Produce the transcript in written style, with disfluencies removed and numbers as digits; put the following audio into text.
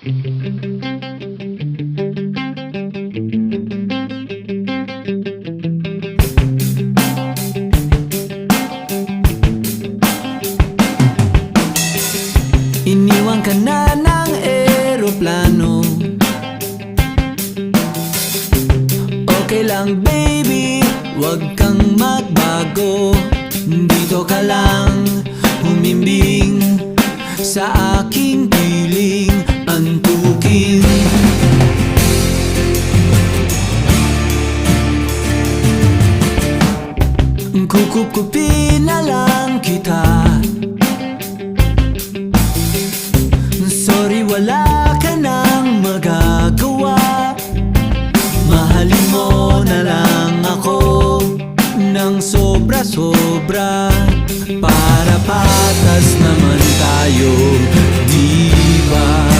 Iniwan ka na ng eroplano. Okay lang baby, wag kang magbago. Dito ka lang humimbing sa aking piling antukin. Kukupkupin na lang kita. Sorry, wala ka nang magagawa. Mahalin mo na lang ako ng sobra-sobra, para patas naman tayo, di ba?